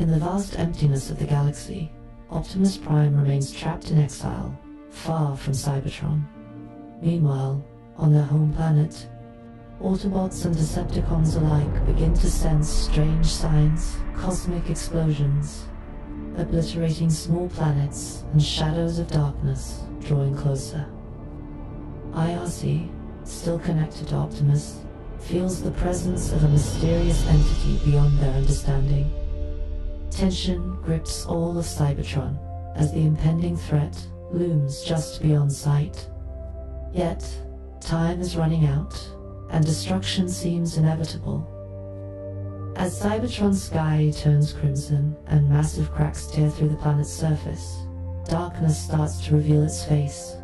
In the vast emptiness of the galaxy, Optimus Prime remains trapped in exile, far from Cybertron. Meanwhile, on their home planet, Autobots and Decepticons alike begin to sense strange signs, cosmic explosions, obliterating small planets and shadows of darkness drawing closer. IRC, still connected to Optimus, feels the presence of a mysterious entity beyond their understanding. Tension grips all of Cybertron as the impending threat looms just beyond sight. Yet, time is running out, and destruction seems inevitable. As Cybertron's sky turns crimson and massive cracks tear through the planet's surface, darkness starts to reveal its face.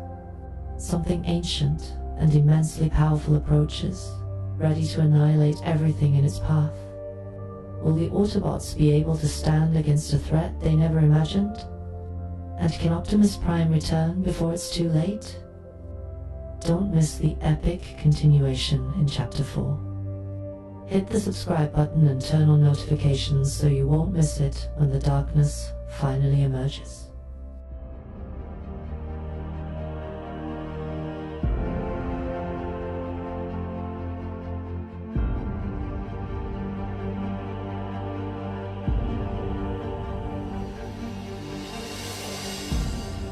Something ancient and immensely powerful approaches, ready to annihilate everything in its path. Will the Autobots be able to stand against a threat they never imagined? And can Optimus Prime return before it's too late? Don't miss the epic continuation in Chapter 4. Hit the subscribe button and turn on notifications so you won't miss it when the darkness finally emerges.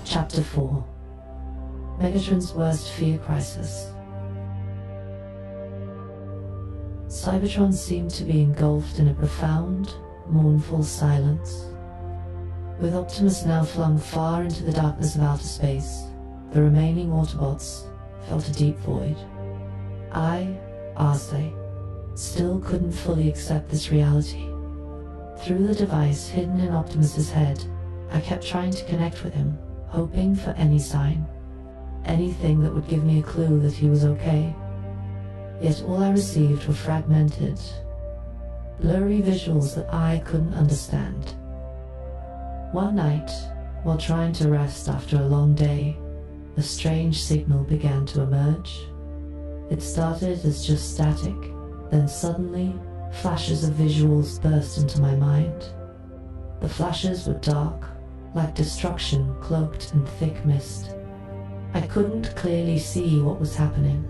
Chapter 4. Megatron's worst fear crisis. Cybertron seemed to be engulfed in a profound, mournful silence. With Optimus now flung far into the darkness of outer space, the remaining Autobots felt a deep void. I, Arce, still couldn't fully accept this reality. Through the device hidden in Optimus's head, I kept trying to connect with him, hoping for any sign, anything that would give me a clue that he was okay. Yet all I received were fragmented, blurry visuals that I couldn't understand. One night, while trying to rest after a long day, a strange signal began to emerge. It started as just static, then suddenly, flashes of visuals burst into my mind. The flashes were dark, like destruction cloaked in thick mist. I couldn't clearly see what was happening,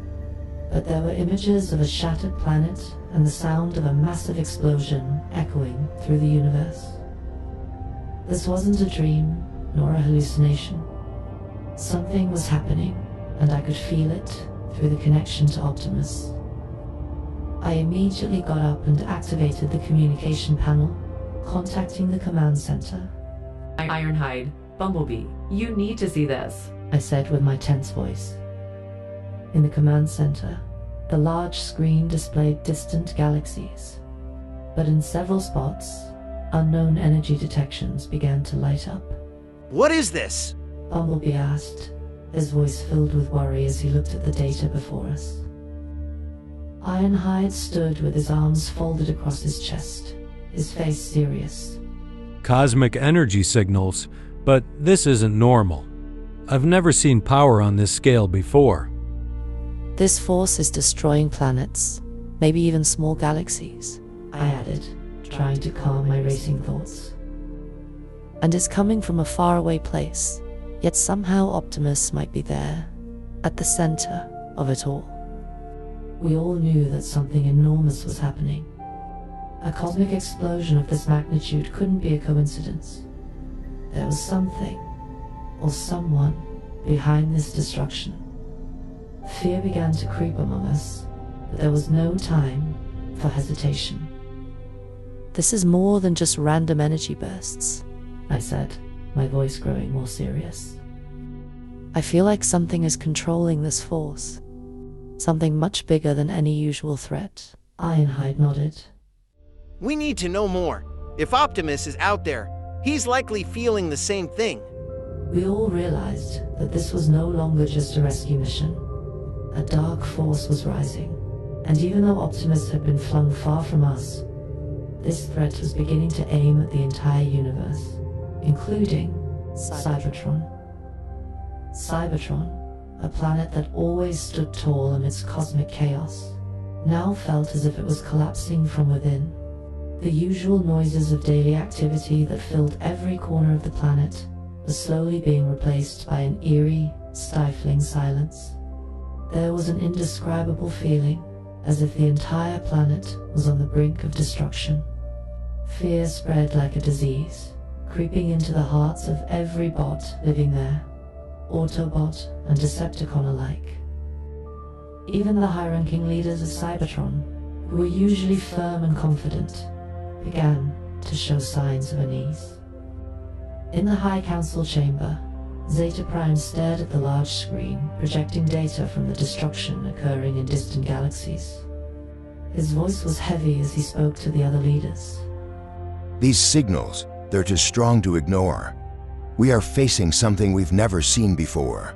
but there were images of a shattered planet and the sound of a massive explosion echoing through the universe. This wasn't a dream, nor a hallucination. Something was happening, and I could feel it through the connection to Optimus. I immediately got up and activated the communication panel, contacting the command center. Ironhide, Bumblebee, you need to see this, I said with my tense voice. In the command center, the large screen displayed distant galaxies, but in several spots, unknown energy detections began to light up. What is this? Bumblebee asked, his voice filled with worry as he looked at the data before us. Ironhide stood with his arms folded across his chest, his face serious. Cosmic energy signals, but this isn't normal. I've never seen power on this scale before. This force is destroying planets, maybe even small galaxies, I added, trying to calm my racing thoughts. And it's coming from a faraway place, yet somehow Optimus might be there, at the center of it all. We all knew that something enormous was happening. A cosmic explosion of this magnitude couldn't be a coincidence. There was something, or someone, behind this destruction. Fear began to creep among us, but there was no time for hesitation. This is more than just random energy bursts, I said, my voice growing more serious. I feel like something is controlling this force. Something much bigger than any usual threat. Ironhide nodded. We need to know more. If Optimus is out there, he's likely feeling the same thing. We all realized that this was no longer just a rescue mission. A dark force was rising, and even though Optimus had been flung far from us, this threat was beginning to aim at the entire universe, including Cybertron. Cybertron, a planet that always stood tall amidst cosmic chaos, now felt as if it was collapsing from within. The usual noises of daily activity that filled every corner of the planet were slowly being replaced by an eerie, stifling silence. There was an indescribable feeling, as if the entire planet was on the brink of destruction. Fear spread like a disease, creeping into the hearts of every bot living there, Autobot and Decepticon alike. Even the high-ranking leaders of Cybertron, who were usually firm and confident, began to show signs of unease. In the High Council chamber, Zeta Prime stared at the large screen projecting data from the destruction occurring in distant galaxies. His voice was heavy as he spoke to the other leaders. These signals, they're too strong to ignore. We are facing something we've never seen before.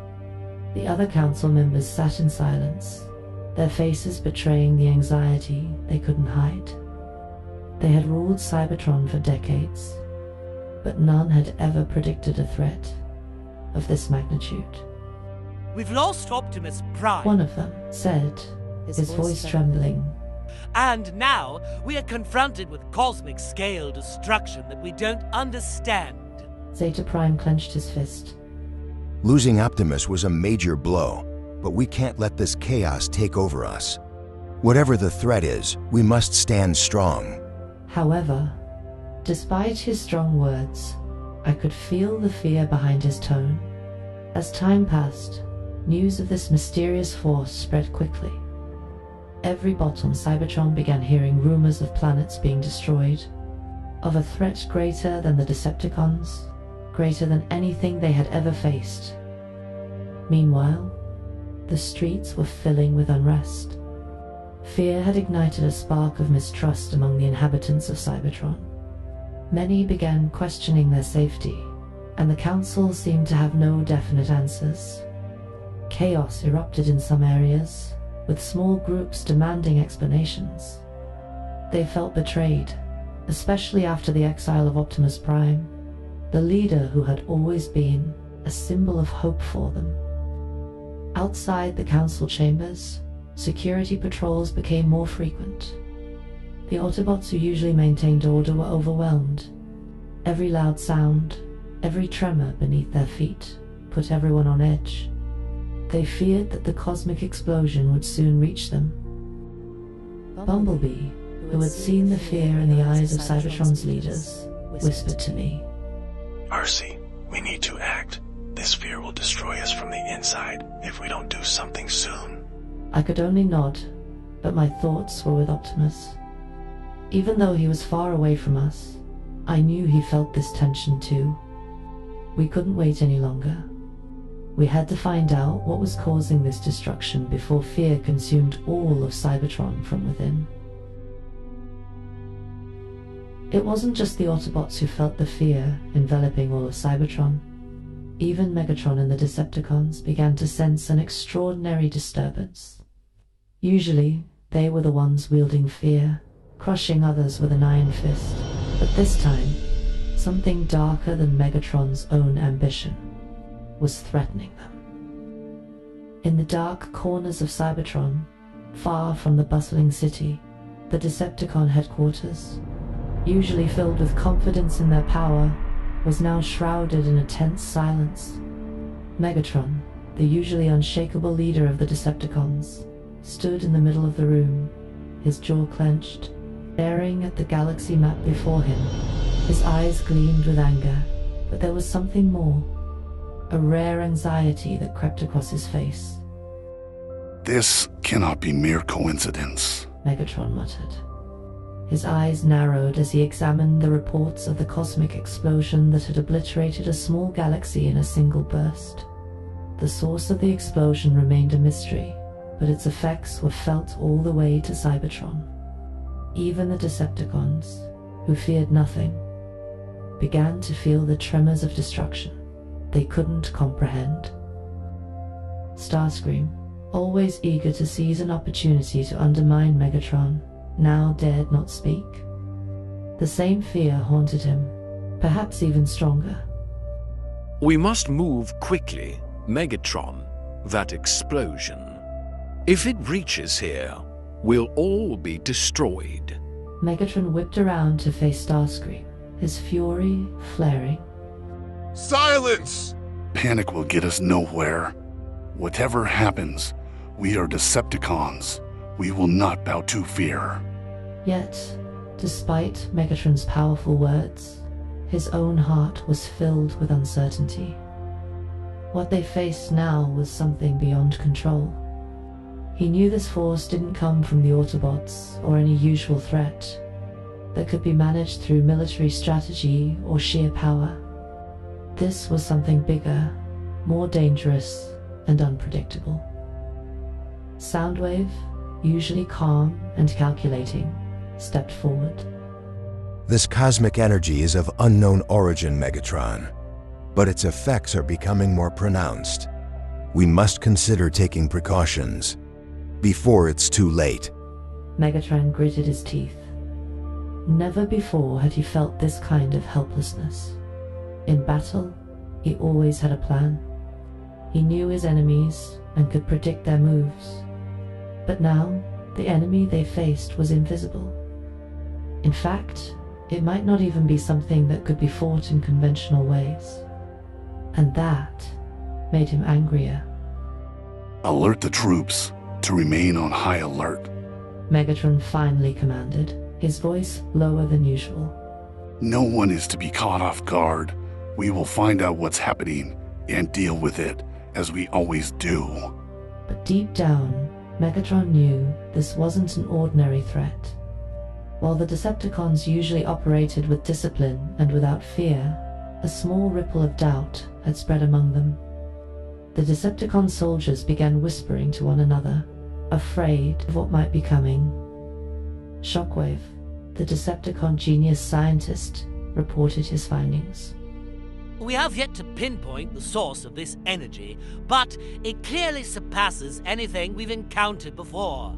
The other council members sat in silence, their faces betraying the anxiety they couldn't hide. They had ruled Cybertron for decades, but none had ever predicted a threat of this magnitude. We've lost Optimus Prime. One of them said, his voice trembling. And now we are confronted with cosmic scale destruction that we don't understand. Zeta Prime clenched his fist. Losing Optimus was a major blow, but we can't let this chaos take over us. Whatever the threat is, we must stand strong. However, despite his strong words, I could feel the fear behind his tone. As time passed, news of this mysterious force spread quickly. Every bot on Cybertron began hearing rumors of planets being destroyed, of a threat greater than the Decepticons, greater than anything they had ever faced. Meanwhile, the streets were filling with unrest. Fear had ignited a spark of mistrust among the inhabitants of Cybertron. Many began questioning their safety, and the Council seemed to have no definite answers. Chaos erupted in some areas, with small groups demanding explanations. They felt betrayed, especially after the exile of Optimus Prime, the leader who had always been a symbol of hope for them. Outside the Council chambers, security patrols became more frequent. The Autobots who usually maintained order were overwhelmed. Every loud sound, every tremor beneath their feet, put everyone on edge. They feared that the cosmic explosion would soon reach them. Bumblebee, who had seen the fear in the eyes of Cybertron's leaders, whispered to me, "Arcee, we need to act. This fear will destroy us from the inside if we don't do something soon." I could only nod, but my thoughts were with Optimus. Even though he was far away from us, I knew he felt this tension too. We couldn't wait any longer. We had to find out what was causing this destruction before fear consumed all of Cybertron from within. It wasn't just the Autobots who felt the fear enveloping all of Cybertron. Even Megatron and the Decepticons began to sense an extraordinary disturbance. Usually, they were the ones wielding fear, crushing others with an iron fist. But this time, something darker than Megatron's own ambition was threatening them. In the dark corners of Cybertron, far from the bustling city, the Decepticon headquarters, usually filled with confidence in their power, was now shrouded in a tense silence. Megatron, the usually unshakable leader of the Decepticons, stood in the middle of the room, his jaw clenched, staring at the galaxy map before him. His eyes gleamed with anger, but there was something more, a rare anxiety that crept across his face. "This cannot be mere coincidence," Megatron muttered. His eyes narrowed as he examined the reports of the cosmic explosion that had obliterated a small galaxy in a single burst. The source of the explosion remained a mystery, but its effects were felt all the way to Cybertron. Even the Decepticons, who feared nothing, began to feel the tremors of destruction they couldn't comprehend. Starscream, always eager to seize an opportunity to undermine Megatron, now dared not speak. The same fear haunted him, perhaps even stronger. "We must move quickly, Megatron. That explosion. If it reaches here, we'll all be destroyed." Megatron whipped around to face Starscream, his fury flaring. Silence! Panic will get us nowhere. Whatever happens, we are Decepticons. We will not bow to fear. Yet, despite Megatron's powerful words, his own heart was filled with uncertainty. What they faced now was something beyond control. He knew this force didn't come from the Autobots or any usual threat that could be managed through military strategy or sheer power. This was something bigger, more dangerous, and unpredictable. Soundwave, usually calm and calculating, stepped forward. This cosmic energy is of unknown origin, Megatron, but its effects are becoming more pronounced. We must consider taking precautions before it's too late. Megatron gritted his teeth. Never before had he felt this kind of helplessness. In battle, he always had a plan. He knew his enemies and could predict their moves. But now, the enemy they faced was invisible. In fact, it might not even be something that could be fought in conventional ways. And that made him angrier. Alert the troops to remain on high alert. Megatron finally commanded, his voice lower than usual. No one is to be caught off guard. We will find out what's happening and deal with it, as we always do. But deep down, Megatron knew this wasn't an ordinary threat. While the Decepticons usually operated with discipline and without fear, a small ripple of doubt had spread among them. The Decepticon soldiers began whispering to one another, afraid of what might be coming. Shockwave, the Decepticon genius scientist, reported his findings. We have yet to pinpoint the source of this energy, but it clearly surpasses anything we've encountered before.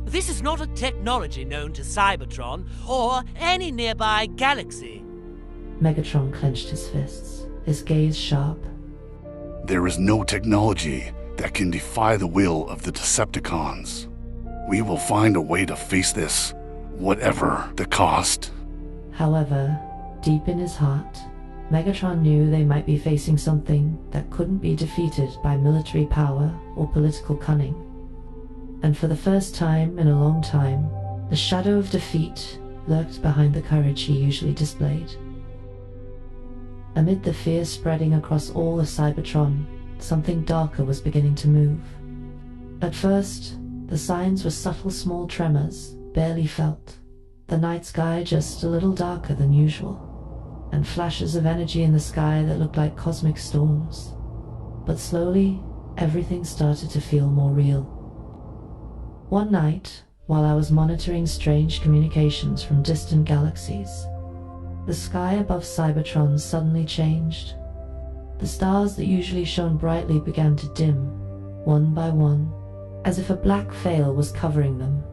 This is not a technology known to Cybertron or any nearby galaxy. Megatron clenched his fists, his gaze sharp. There is no technology that can defy the will of the Decepticons. We will find a way to face this, whatever the cost. However, deep in his heart, Megatron knew they might be facing something that couldn't be defeated by military power or political cunning. And for the first time in a long time, the shadow of defeat lurked behind the courage he usually displayed. Amid the fear spreading across all of Cybertron, something darker was beginning to move. At first, the signs were subtle small tremors, barely felt. The night sky just a little darker than usual, and flashes of energy in the sky that looked like cosmic storms. But slowly, everything started to feel more real. One night, while I was monitoring strange communications from distant galaxies, the sky above Cybertron suddenly changed. The stars that usually shone brightly began to dim, one by one, as if a black veil was covering them.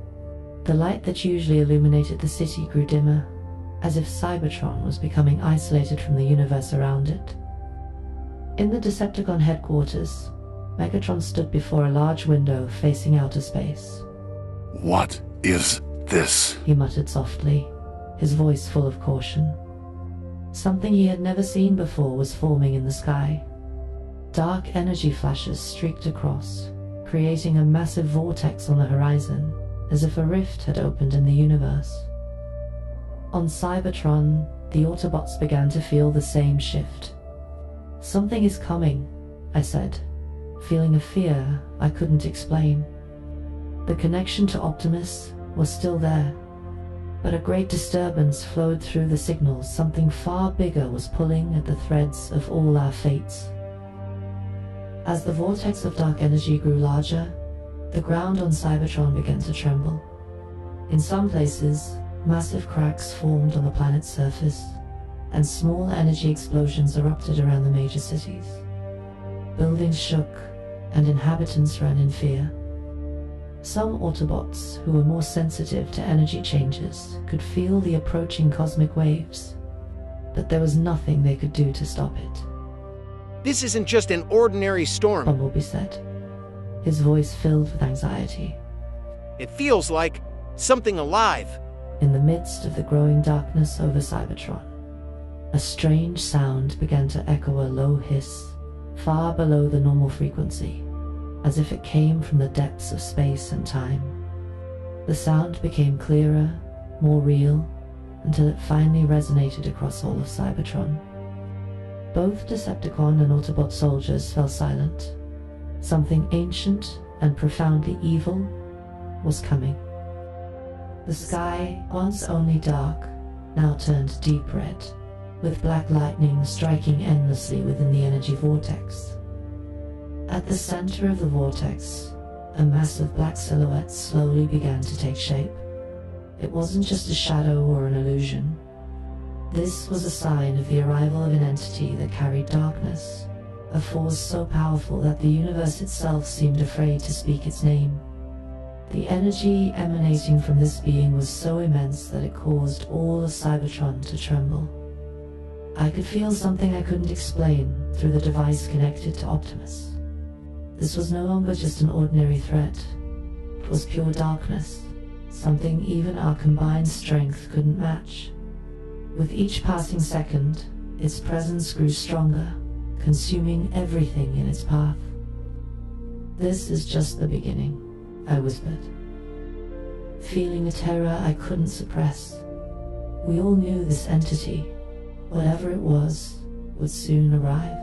The light that usually illuminated the city grew dimmer, as if Cybertron was becoming isolated from the universe around it. In the Decepticon headquarters, Megatron stood before a large window facing outer space. What is this? He muttered softly, his voice full of caution. Something he had never seen before was forming in the sky. Dark energy flashes streaked across, creating a massive vortex on the horizon, as if a rift had opened in the universe. On Cybertron, the Autobots began to feel the same shift. Something is coming, I said, feeling a fear I couldn't explain. The connection to Optimus was still there, but a great disturbance flowed through the signals. Something far bigger was pulling at the threads of all our fates. As the vortex of dark energy grew larger, the ground on Cybertron began to tremble. In some places, massive cracks formed on the planet's surface, and small energy explosions erupted around the major cities. Buildings shook, and inhabitants ran in fear. Some Autobots, who were more sensitive to energy changes, could feel the approaching cosmic waves, but there was nothing they could do to stop it. This isn't just an ordinary storm. Bumblebee said, his voice filled with anxiety. It feels like something alive. in the midst of the growing darkness over Cybertron, a strange sound began to echo, a low hiss, far below the normal frequency, as if it came from the depths of space and time. The sound became clearer, more real, until it finally resonated across all of Cybertron. Both Decepticon and Autobot soldiers fell silent. Something ancient and profoundly evil was coming. The sky, once only dark, now turned deep red, with black lightning striking endlessly within the energy vortex. At the center of the vortex, a massive black silhouette slowly began to take shape. It wasn't just a shadow or an illusion. This was a sign of the arrival of an entity that carried darkness, a force so powerful that the universe itself seemed afraid to speak its name. The energy emanating from this being was so immense that it caused all of Cybertron to tremble. I could feel something I couldn't explain through the device connected to Optimus. This was no longer just an ordinary threat. It was pure darkness, something even our combined strength couldn't match. With each passing second, its presence grew stronger, consuming everything in its path. "This is just the beginning," I whispered, feeling a terror I couldn't suppress. We all knew this entity, whatever it was, would soon arrive.